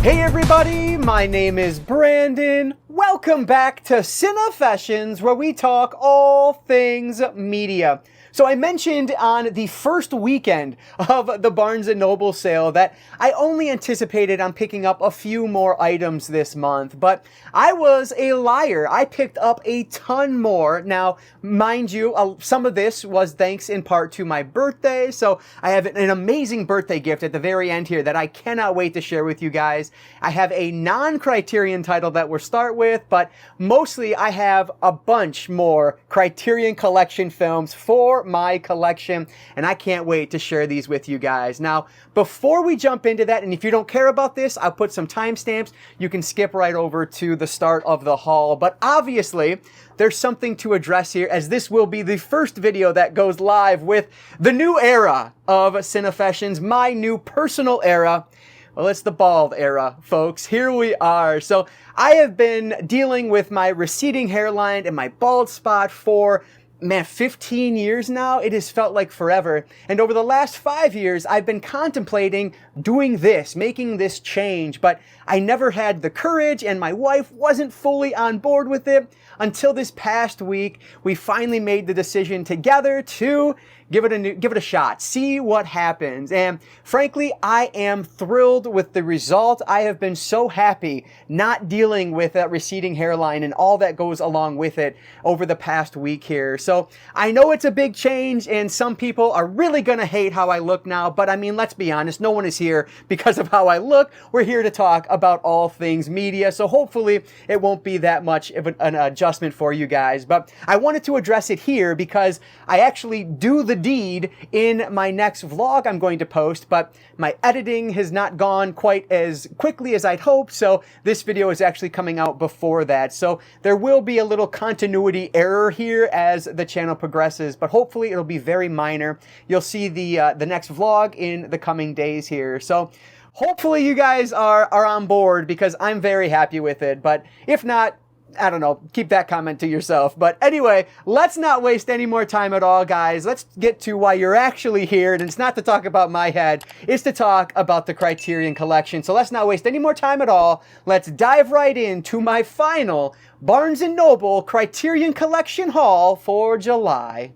Hey everybody, my name is Brandon. Welcome back to Cinefessions, where we talk all things media. So I mentioned on the first weekend of the Barnes & Noble sale that I only anticipated on picking up a few more items this month, but I was a liar. I picked up a ton more. Now, mind you, some of this was thanks in part to my birthday, so I have an amazing birthday gift at the very end here that I cannot wait to share with you guys. I have a non-Criterion title that we'll start with, but mostly I have a bunch more Criterion Collection films for my collection, and I can't wait to share these with you guys. Now, before we jump into that, and if you don't care about this, I'll put some timestamps. You can skip right over to the start of the haul, but obviously, there's something to address here, as this will be the first video that goes live with the new era of Cinefessions, my new personal era. Well, it's the bald era, folks. Here we are. So I have been dealing with my receding hairline and my bald spot for 15 years now. It has felt like forever. And over the last 5 years, I've been contemplating doing this, making this change, but I never had the courage, and my wife wasn't fully on board with it until this past week. We finally made the decision together to give it a shot, see what happens. And frankly, I am thrilled with the result. I have been so happy not dealing with that receding hairline and all that goes along with it over the past week here. So I know it's a big change, and some people are really gonna hate how I look now, but I mean, let's be honest, no one is here because of how I look. We're here to talk about all things media, so hopefully it won't be that much of an adjustment for you guys. But I wanted to address it here because I actually do the deed in my next vlog I'm going to post, but my editing has not gone quite as quickly as I'd hoped, so this video is actually coming out before that. So there will be a little continuity error here as the channel progresses, but hopefully it'll be very minor. You'll see the next vlog in the coming days here. So hopefully you guys are on board, because I'm very happy with it, but if not, I don't know, keep that comment to yourself. But anyway, let's not waste any more time at all, guys. Let's get to why you're actually here, and it's not to talk about my head, it's to talk about the Criterion Collection. So let's not waste any more time at all. Let's dive right into my final Barnes & Noble Criterion Collection haul for July.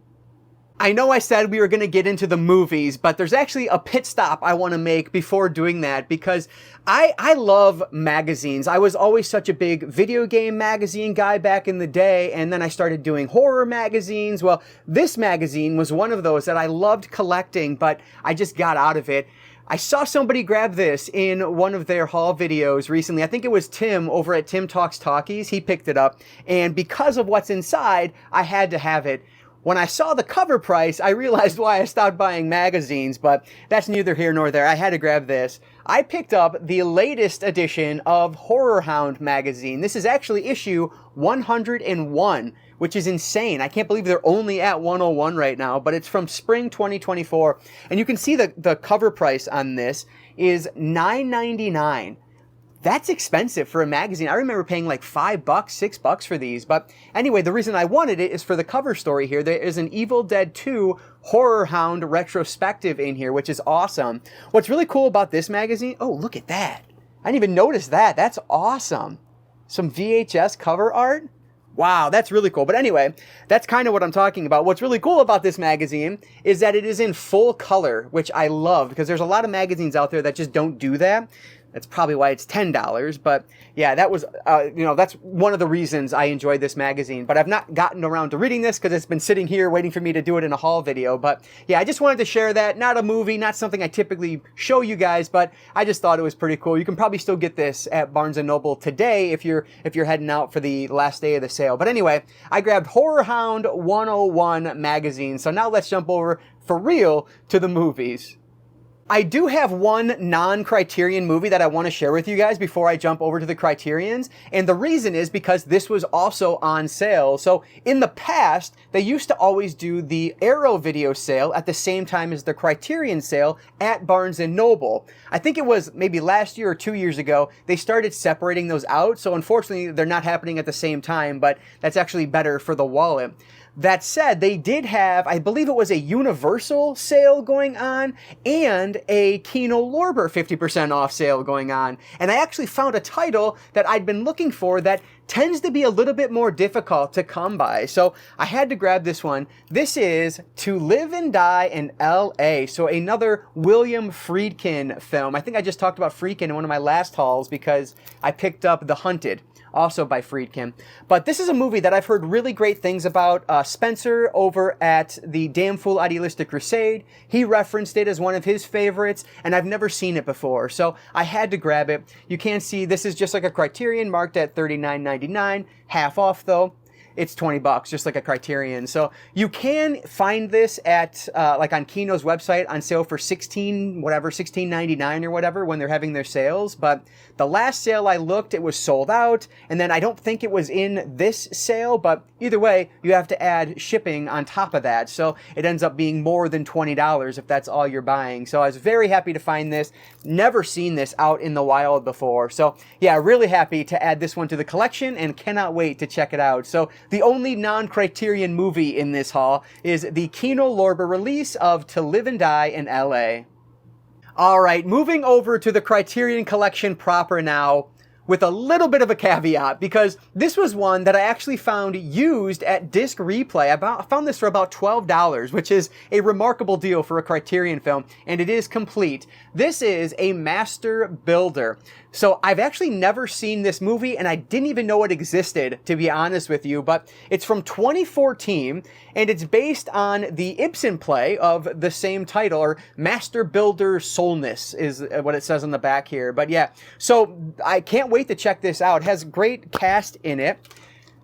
I know I said we were going to get into the movies, but there's actually a pit stop I want to make before doing that, because I love magazines. I was always such a big video game magazine guy back in the day, and then I started doing horror magazines. Well, this magazine was one of those that I loved collecting, but I just got out of it. I saw somebody grab this in one of their haul videos recently. I think it was Tim over at Tim Talks Talkies. He picked it up, and because of what's inside, I had to have it. When I saw the cover price, I realized why I stopped buying magazines, but that's neither here nor there. I had to grab this. I picked up the latest edition of HorrorHound magazine. This is actually issue 101, which is insane. I can't believe they're only at 101 right now, but it's from spring 2024. And you can see the cover price on this is $9.99. That's expensive for a magazine. I remember paying like $5, $6 for these. But anyway, the reason I wanted it is for the cover story here. There is an Evil Dead 2 HorrorHound retrospective in here, which is awesome. What's really cool about this magazine, oh, look at that. I didn't even notice that. That's awesome. Some VHS cover art. Wow, that's really cool. But anyway, that's kind of what I'm talking about. What's really cool about this magazine is that it is in full color, which I love, because there's a lot of magazines out there that just don't do that. That's probably why it's $10, but yeah, that was, that's one of the reasons I enjoyed this magazine. But I've not gotten around to reading this because it's been sitting here waiting for me to do it in a haul video. But yeah, I just wanted to share that. Not a movie, not something I typically show you guys, but I just thought it was pretty cool. You can probably still get this at Barnes & Noble today if you're heading out for the last day of the sale. But anyway, I grabbed HorrorHound 101 magazine. So now let's jump over for real to the movies. I do have one non-Criterion movie that I want to share with you guys before I jump over to the Criterions, and the reason is because this was also on sale. So in the past, they used to always do the Arrow video sale at the same time as the Criterion sale at Barnes & Noble. I think it was maybe last year or 2 years ago, they started separating those out, so unfortunately they're not happening at the same time, but that's actually better for the wallet. That said, they did have, I believe it was a Universal sale going on and a Kino Lorber 50% off sale going on. And I actually found a title that I'd been looking for that tends to be a little bit more difficult to come by. So I had to grab this one. This is To Live and Die in L.A. So another William Friedkin film. I think I just talked about Friedkin in one of my last hauls because I picked up The Hunted, also by Friedkin. But this is a movie that I've heard really great things about. Spencer over at the Damn Fool Idealistic Crusade, he referenced it as one of his favorites, and I've never seen it before, so I had to grab it. You can see this is just like a Criterion, marked at $39.99, half off though. It's $20, just like a Criterion. So you can find this at, like on Kino's website on sale for $16.99 or whatever when they're having their sales. But the last sale I looked, it was sold out. And then I don't think it was in this sale, but either way, you have to add shipping on top of that. So it ends up being more than $20 if that's all you're buying. So I was very happy to find this. Never seen this out in the wild before. So yeah, really happy to add this one to the collection and cannot wait to check it out. So the only non-Criterion movie in this haul is the Kino Lorber release of To Live and Die in L.A. Alright, moving over to the Criterion collection proper now, with a little bit of a caveat, because this was one that I actually found used at Disc Replay. I found this for about $12, which is a remarkable deal for a Criterion film, and it is complete. This is a Master Builder. So I've actually never seen this movie, and I didn't even know it existed, to be honest with you, but it's from 2014, and it's based on the Ibsen play of the same title, or Master Builder Solness is what it says on the back here. But yeah, so I can't wait to check this out. It has great cast in it.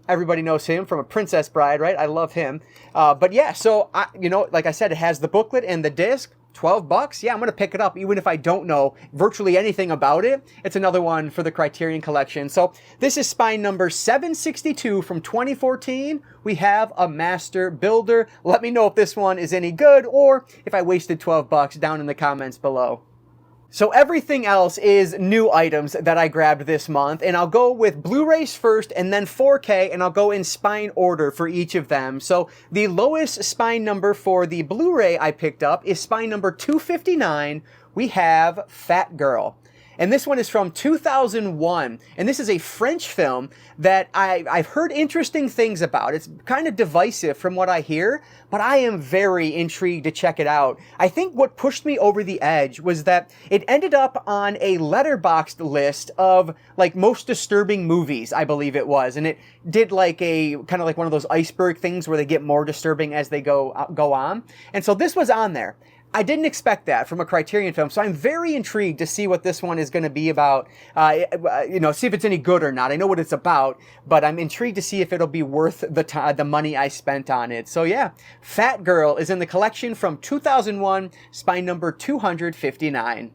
Everybody knows him from A Princess Bride, right? I love him. But yeah, so, like I said, it has the booklet and the disc. $12? Yeah, I'm going to pick it up even if I don't know virtually anything about it. It's another one for the Criterion collection. So this is spine number 762 from 2014. We have a Master Builder. Let me know if this one is any good or if I wasted $12 down in the comments below. So everything else is new items that I grabbed this month, and I'll go with Blu-rays first and then 4K, and I'll go in spine order for each of them. So the lowest spine number for the Blu-ray I picked up is spine number 259. We have Fat Girl. And this one is from 2001. And this is a French film that I've heard interesting things about. It's kind of divisive from what I hear, but I am very intrigued to check it out. I think what pushed me over the edge was that it ended up on a Letterboxd list of like most disturbing movies, I believe it was. And it did like a kind of like one of those iceberg things where they get more disturbing as they go on. And so this was on there. I didn't expect that from a Criterion film, so I'm very intrigued to see what this one is going to be about, see if it's any good or not. I know what it's about, but I'm intrigued to see if it'll be worth the money I spent on it. So yeah, Fat Girl is in the collection from 2001, spine number 259.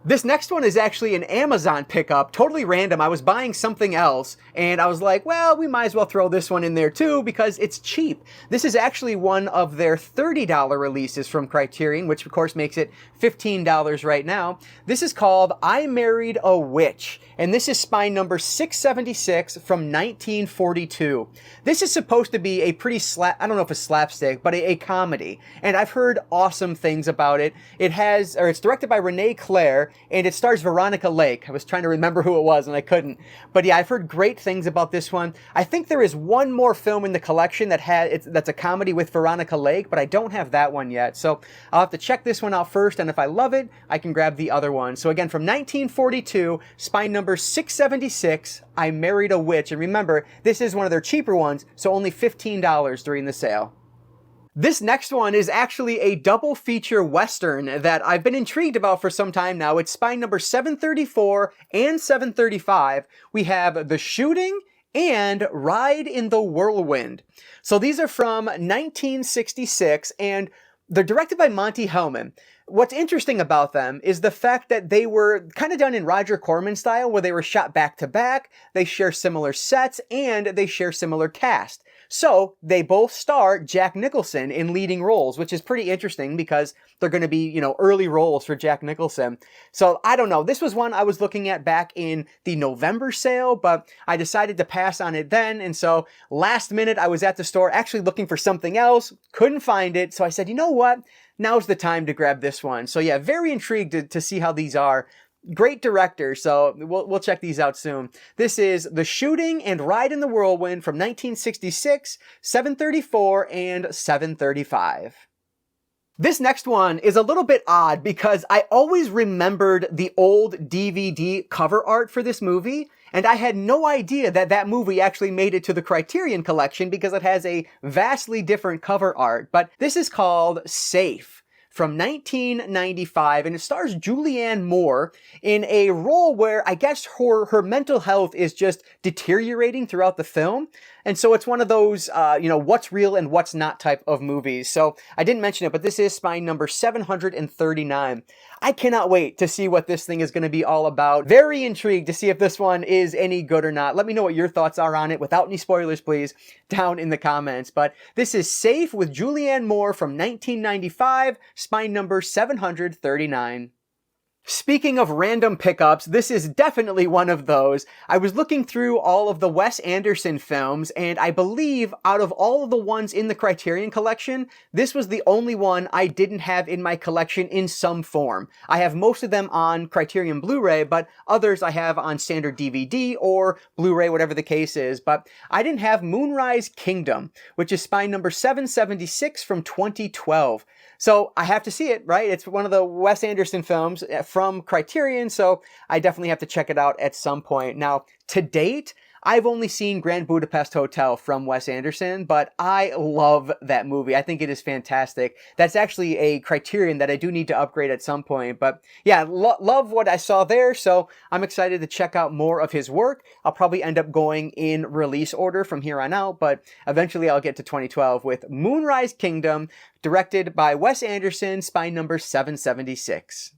This next one is actually an Amazon pickup, totally random. I was buying something else, and I was like, well, we might as well throw this one in there too, because it's cheap. This is actually one of their $30 releases from Criterion, which of course makes it $15 right now. This is called I Married a Witch, and this is spine number 676 from 1942. This is supposed to be a pretty I don't know if it's slapstick, but a comedy, and I've heard awesome things about it. It's directed by Renee Claire, and it stars Veronica Lake. I was trying to remember who it was, and I couldn't. But yeah, I've heard great things about this one. I think there is one more film in the collection that's a comedy with Veronica Lake, but I don't have that one yet. So I'll have to check this one out first, and if I love it, I can grab the other one. So again, from 1942, spine number 676, I Married a Witch. And remember, this is one of their cheaper ones, so only $15 during the sale. This next one is actually a double feature Western that I've been intrigued about for some time now. It's spine number 734 and 735. We have The Shooting and Ride in the Whirlwind. So these are from 1966, and they're directed by Monty Hellman. What's interesting about them is the fact that they were kind of done in Roger Corman style, where they were shot back to back, they share similar sets, and they share similar cast. So they both star Jack Nicholson in leading roles, which is pretty interesting because they're going to be, you know, early roles for Jack Nicholson. So I don't know. This was one I was looking at back in the November sale, but I decided to pass on it then. And so last minute I was at the store actually looking for something else, couldn't find it. So I said, you know what? Now's the time to grab this one. So yeah, very intrigued to see how these are. Great director, so we'll check these out soon. This is The Shooting and Ride in the Whirlwind from 1966, 734, and 735. This next one is a little bit odd because I always remembered the old DVD cover art for this movie, and I had no idea that that movie actually made it to the Criterion collection because it has a vastly different cover art. But this is called Safe from 1995, and it stars Julianne Moore in a role where I guess her mental health is just deteriorating throughout the film. And so it's one of those, you know, what's real and what's not type of movies. So I didn't mention it, but this is spine number 739. I cannot wait to see what this thing is going to be all about. Very intrigued to see if this one is any good or not. Let me know what your thoughts are on it without any spoilers, please, down in the comments. But this is Safe with Julianne Moore from 1995, spine number 739. Speaking of random pickups, this is definitely one of those. I was looking through all of the Wes Anderson films, and I believe out of all of the ones in the Criterion collection, this was the only one I didn't have in my collection in some form. I have most of them on Criterion Blu-ray, but others I have on standard DVD or Blu-ray, whatever the case is. But I didn't have Moonrise Kingdom, which is spine number 776 from 2012. So I have to see it, right? It's one of the Wes Anderson films from Criterion, so I definitely have to check it out at some point. Now, to date, I've only seen Grand Budapest Hotel from Wes Anderson, but I love that movie. I think it is fantastic. That's actually a Criterion that I do need to upgrade at some point. But yeah, love what I saw there, so I'm excited to check out more of his work. I'll probably end up going in release order from here on out, but eventually I'll get to 2012 with Moonrise Kingdom, directed by Wes Anderson, spine number 776.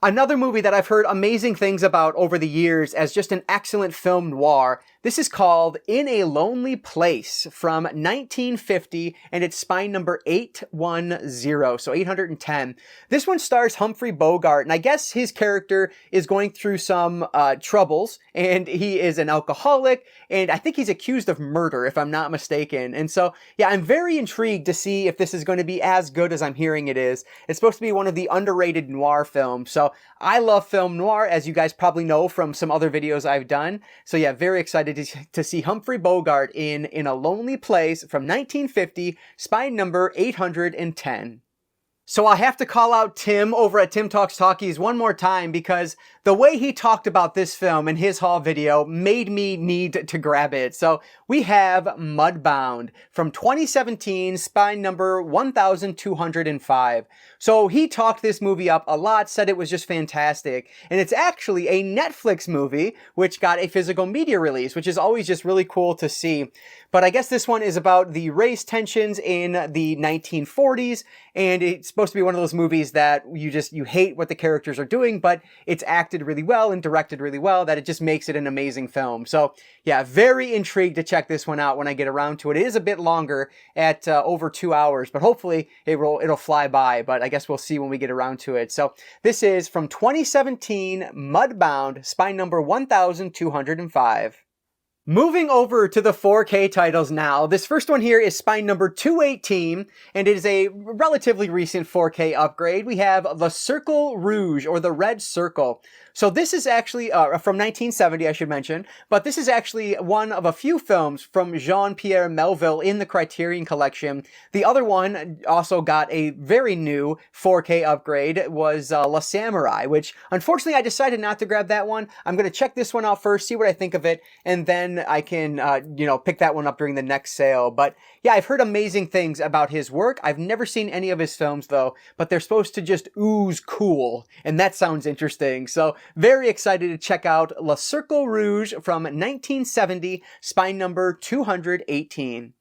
Another movie that I've heard amazing things about over the years as just an excellent film noir. This is called In a Lonely Place from 1950, and it's spine number 810, so 810. This one stars Humphrey Bogart, and I guess his character is going through some troubles, and he is an alcoholic, and I think he's accused of murder, if I'm not mistaken. And so, yeah, I'm very intrigued to see if this is going to be as good as I'm hearing it is. It's supposed to be one of the underrated noir films, so I love film noir, as you guys probably know from some other videos I've done. So yeah, very excited to see Humphrey Bogart in A Lonely Place from 1950, spine number 810. So I have to call out Tim over at Tim Talks Talkies one more time because the way he talked about this film in his haul video made me need to grab it. So we have Mudbound from 2017, spine number 1205. So he talked this movie up a lot, said it was just fantastic. And it's actually a Netflix movie, which got a physical media release, which is always just really cool to see. But I guess this one is about the race tensions in the 1940s, and it's supposed to be one of those movies that you hate what the characters are doing, but it's acted really well and directed really well that it just makes it an amazing film. So yeah, very intrigued to check this one out when I get around to it. It is a bit longer at over 2 hours, but hopefully it'll fly by, but I guess we'll see when we get around to it. So this is from 2017, Mudbound, spine number 1205. Moving over to the 4K titles now, this first one here is spine number 218, and it is a relatively recent 4K upgrade. We have The Circle Rouge, or The Red Circle. So this is actually from 1970, I should mention, but this is actually one of a few films from Jean-Pierre Melville in the Criterion collection. The other one also got a very new 4K upgrade. It was La Samurai, which unfortunately I decided not to grab that one. I'm going to check this one out first, see what I think of it, and then I can, pick that one up during the next sale. But yeah, I've heard amazing things about his work. I've never seen any of his films though, but they're supposed to just ooze cool, and that sounds interesting. So very excited to check out Le Circle Rouge from 1970, spine number 218.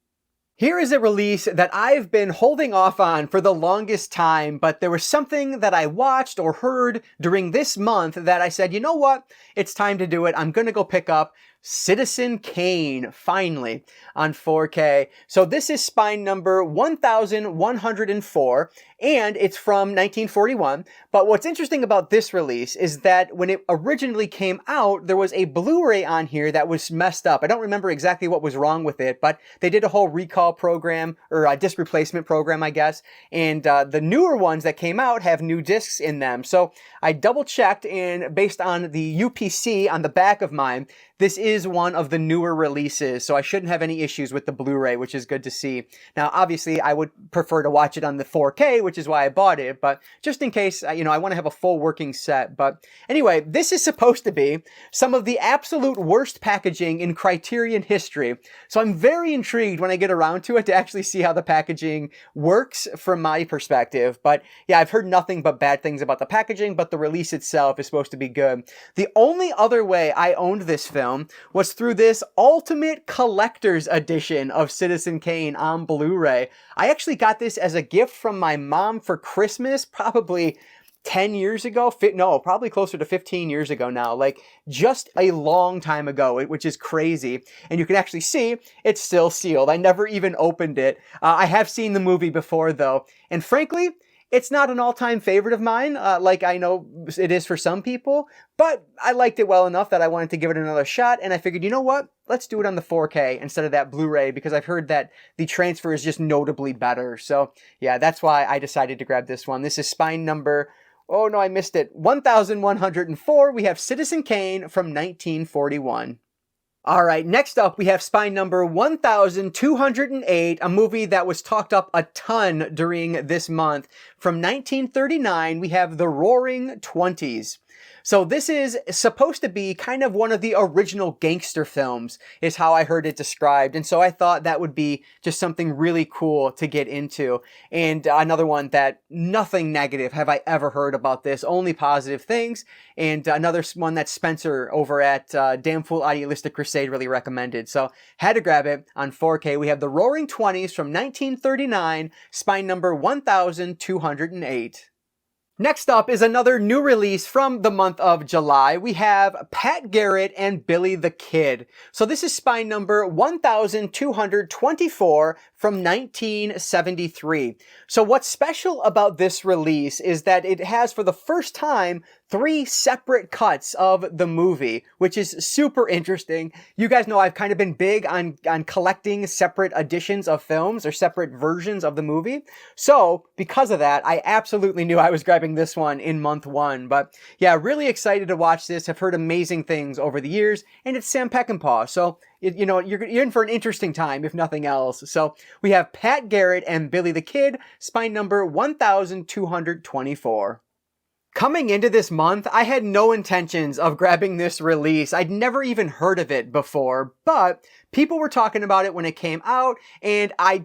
Here is a release that I've been holding off on for the longest time, but there was something that I watched or heard during this month that I said, you know what? It's time to do it. I'm going to go pick up Citizen Kane, finally, on 4K. So this is spine number 1104, and it's from 1941. But what's interesting about this release is that when it originally came out, there was a Blu-ray on here that was messed up. I don't remember exactly what was wrong with it, but they did a whole recall program, or a disc replacement program, I guess, and the newer ones that came out have new discs in them. So I double-checked, and based on the UPC on the back of mine, this is one of the newer releases, so I shouldn't have any issues with the Blu-ray, which is good to see. Now, obviously, I would prefer to watch it on the 4K, which is why I bought it, but just in case, I want to have a full working set. But anyway, this is supposed to be some of the absolute worst packaging in Criterion history, so I'm very intrigued when I get around to it to actually see how the packaging works from my perspective. But yeah, I've heard nothing but bad things about the packaging, but the release itself is supposed to be good. The only other way I owned this film was through this Ultimate Collector's Edition of Citizen Kane on Blu-ray. I actually got this as a gift from my mom for Christmas, probably 10 years ago, no, probably closer to 15 years ago now, like just a long time ago, which is crazy. And you can actually see it's still sealed. I never even opened it. I have seen the movie before though, and frankly, it's not an all-time favorite of mine, like I know it is for some people, but I liked it well enough that I wanted to give it another shot, and I figured, you know what? Let's do it on the 4K instead of that Blu-ray, because I've heard that the transfer is just notably better. So yeah, that's why I decided to grab this one. This is spine number, oh no, I missed it, 1104. We have Citizen Kane from 1941. All right, next up, we have spine number 1208, a movie that was talked up a ton during this month. From 1939, we have The Roaring Twenties. So this is supposed to be kind of one of the original gangster films, is how I heard it described. And so I thought that would be just something really cool to get into. And another one that nothing negative have I ever heard about this, only positive things. And another one that Spencer over at Damn Fool Idealistic Crusade really recommended. So had to grab it on 4K. We have The Roaring Twenties from 1939, spine number 1208. Next up is another new release from the month of July. We have Pat Garrett and Billy the Kid. So this is spine number 1224 from 1973. So what's special about this release is that it has, for the first time, 3 separate cuts of the movie, which is super interesting. You guys know I've kind of been big on collecting separate editions of films or separate versions of the movie. So because of that, I absolutely knew I was grabbing this one in month 1. But yeah, really excited to watch this. I've heard amazing things over the years, and it's Sam Peckinpah. So you're in for an interesting time, if nothing else. So we have Pat Garrett and Billy the Kid, spine number 1224. Coming into this month, I had no intentions of grabbing this release. I'd never even heard of it before, but people were talking about it when it came out, and I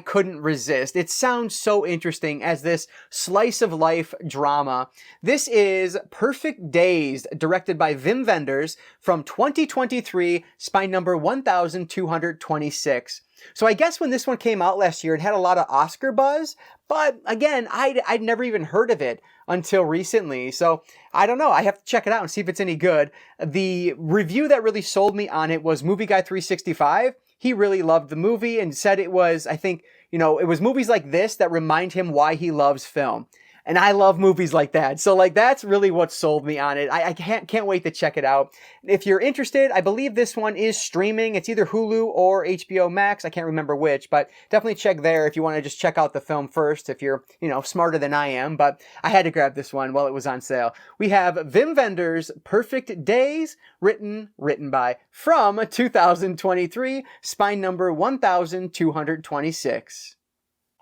couldn't resist. It sounds so interesting as this slice of life drama. This is Perfect Days, directed by Wim Wenders, from 2023, spine number 1226. So I guess when this one came out last year, it had a lot of Oscar buzz, but again, I'd never even heard of it until recently. So I don't know. I have to check it out and see if it's any good. The review that really sold me on it was Movie Guy 365. He really loved the movie and said it was, I think, it was movies like this that remind him why he loves film. And I love movies like that. So that's really what sold me on it. I can't wait to check it out. If you're interested, I believe this one is streaming. It's either Hulu or HBO Max. I can't remember which, but definitely check there if you want to just check out the film first, if you're, smarter than I am. But I had to grab this one while it was on sale. We have Wim Wenders' Perfect Days, written by, from 2023, spine number 1226.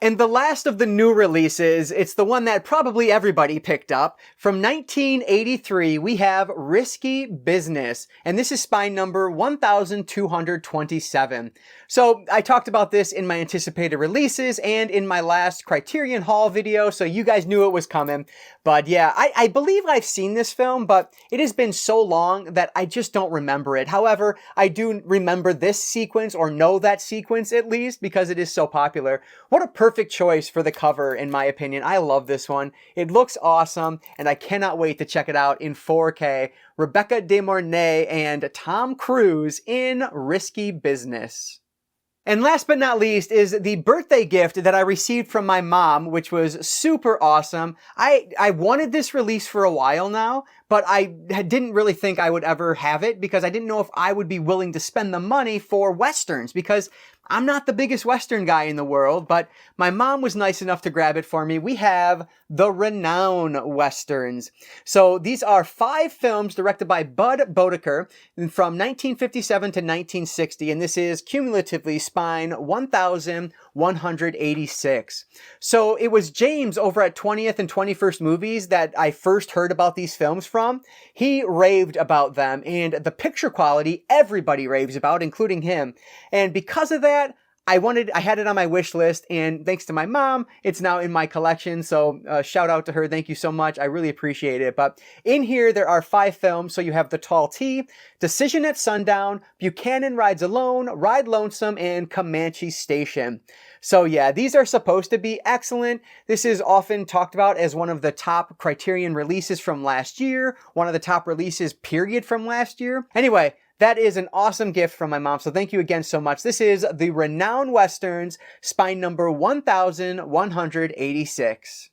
And the last of the new releases, it's the one that probably everybody picked up. From 1983, we have Risky Business, and this is spine number 1227. So I talked about this in my anticipated releases and in my last Criterion haul video, so you guys knew it was coming. But yeah, I believe I've seen this film, but it has been so long that I just don't remember it. However, I do remember this sequence, or know that sequence at least, because it is so popular. What a perfect perfect choice for the cover, in my opinion. I love this one. It looks awesome, and I cannot wait to check it out in 4K. Rebecca De Mornay and Tom Cruise in Risky Business. And last but not least is the birthday gift that I received from my mom, which was super awesome. I wanted this release for a while now, but I didn't really think I would ever have it because I didn't know if I would be willing to spend the money for Westerns, because I'm not the biggest Western guy in the world, but my mom was nice enough to grab it for me. We have the Renown Westerns. So these are 5 films directed by Bud Bodeker from 1957 to 1960, and this is cumulatively spine 1,186. So it was James over at 20th and 21st Movies that I first heard about these films from. He raved about them, and the picture quality everybody raves about, including him. And because of that, I had it on my wish list, and thanks to my mom, it's now in my collection. So shout out to her. Thank you so much. I really appreciate it. But in here, there are 5 films. So you have The Tall T, Decision at Sundown, Buchanan Rides Alone, Ride Lonesome, and Comanche Station. So yeah, these are supposed to be excellent. This is often talked about as one of the top Criterion releases from last year, one of the top releases period from last year. Anyway, that is an awesome gift from my mom, so thank you again so much. This is the Renown Westerns, spine number 1,186.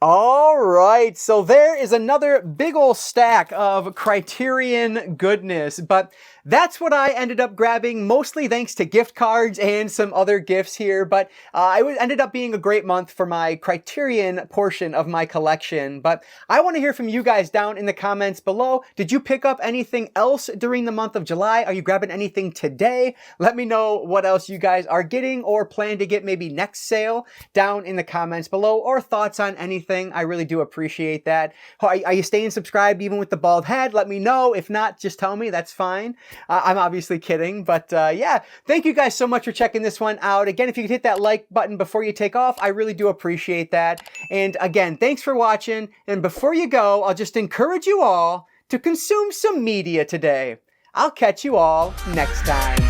All right, so there is another big ol' stack of Criterion goodness, but that's what I ended up grabbing, mostly thanks to gift cards and some other gifts here, but it ended up being a great month for my Criterion portion of my collection. But I want to hear from you guys down in the comments below. Did you pick up anything else during the month of July? Are you grabbing anything today? Let me know what else you guys are getting or plan to get maybe next sale down in the comments below, or thoughts on anything. I really do appreciate that. Are you staying subscribed even with the bald head? Let me know. If not, just tell me. That's fine. I'm obviously kidding, but yeah, thank you guys so much for checking this one out. Again, if you could hit that like button before you take off, I really do appreciate that. And again, thanks for watching. And before you go, I'll just encourage you all to consume some media today. I'll catch you all next time.